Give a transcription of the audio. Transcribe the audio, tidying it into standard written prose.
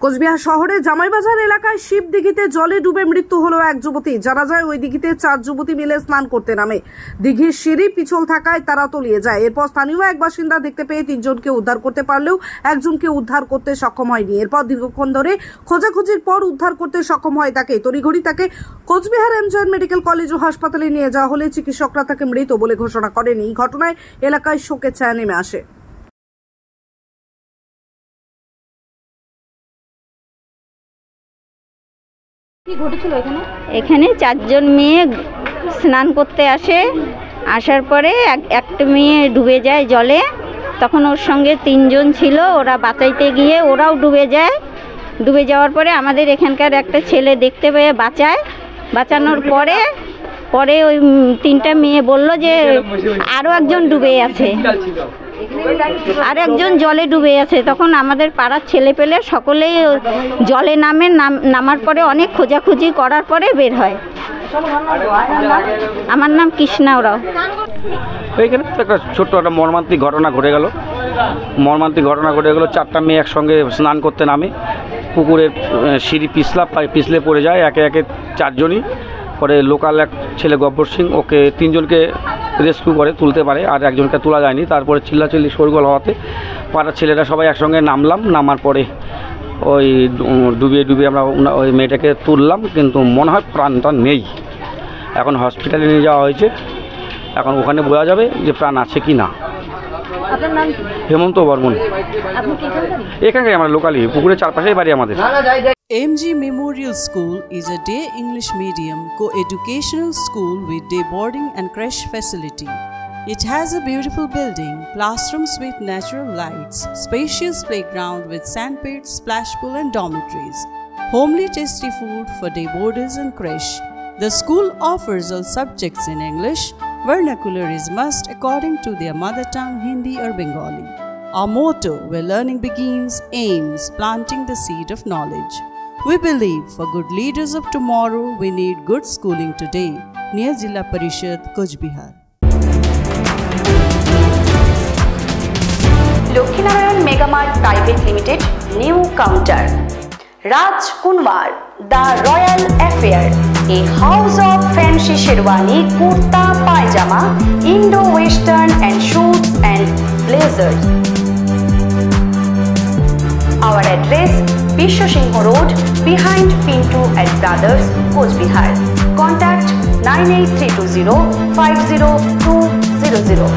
কোচবিহার শহরে জামাইবাজার এলাকায় শিবদিঘিতে জলে ডুবে মৃত্যু হলো এক যুবতী। জানা যায় ওই দিঘিতে 4 যুবতী মিলে স্নান করতে নামে। দিঘির সিঁড়ি পিছল থাকায় তারা তলিয়ে যায়। এরপর স্থানীয় এক বাসিন্দা দেখতে পেয়ে 3 জনকে উদ্ধার করতে পারলেও একজনকে উদ্ধার করতে সক্ষম হয়নি। এরপর দীর্ঘক্ষণ ধরে খোঁজাখুঁজির পর উদ্ধার করতে সক্ষম হয় তাকে। তড়িঘড়ি তাকে কোচবিহার এমজেএন মেডিকেল কলেজ ও হাসপাতালে নিয়ে যাওয়া হলে চিকিৎসকরা তাকে মৃত বলে ঘোষণা করেন। এই ঘটনায় এলাকায় শোকের ছায়া নেমে আসে। এখানে 4 জন মেয়ে স্নান করতে আসে। আসার পরে একটা মেয়ে ডুবে যায় জলে। তখন ওর সঙ্গে 3 জন ছিল, ওরা বাঁচাইতে গিয়ে ওরাও ডুবে যায়। ডুবে যাওয়ার পরে আমাদের এখানকার একটা ছেলে দেখতে পেয়ে বাঁচায়। বাঁচানোর পরে ওই 3টা মেয়ে বলল যে আরও একজন ডুবে আছে, আর একজন জলে ডুবে আছে। তখন আমাদের পাড়ার ছেলে পেলে সকলেই জলে নামার পরে অনেক খোঁজাখুঁজি করার পরে বের হয়। আমার নাম কৃষ্ণা ওরাও। এইখানে একটা ছোট্ট একটা মর্মান্তিক ঘটনা ঘটে গেল। 4টা মেয়ে একসঙ্গে স্নান করতে নামে। পুকুরের সিঁড়ি পিছলে পড়ে যায় একে একে 4 জনই। পরে লোকাল এক ছেলে গব্বর সিং ওকে 3 জনকে রেস্কিউ করে তুলতে পারে, আর একজনকে তোলা যায়নি। তারপরে চিল্লাচিল্লি শোরগোল হওয়াতে পাড়ার ছেলেরা সবাই একসঙ্গে নামার পরে ওই ডুবিয়ে আমরা ওই মেয়েটাকে তুললাম, কিন্তু মনে হয় প্রাণটা নেই। এখন হসপিটালে নিয়ে যাওয়া হয়েছে। এখন ওখানে বোঝা যাবে যে প্রাণ আছে কি না। হেমন্ত বর্মন। এখানকার আমরা লোকালি পুকুরের চারপাশেই বাড়ি আমাদের। MG Memorial School is a day English medium co-educational school with day boarding and creche facility. It has a beautiful building, classrooms with natural lights, spacious playground with sandpit, splash pool and dormitories, homely tasty food for day boarders and creche. The school offers all subjects in English. Vernacular is must according to their mother tongue Hindi or Bengali. Our motto, where learning begins, aims planting the seed of knowledge. We believe for good leaders of tomorrow, we need good schooling today. Near Jilla Parishad, Coachbihar. Lakshminarayan Megamart Private Limited, new counter. Raj Kunwar, The Royal Affair, a house of fancy sherwani, kurta, pajama, Indo-Western and suits and blazers. Our address, Bisho Singh Road, behind Pinto and Brothers, Coachbihar. Contact 98320 50200.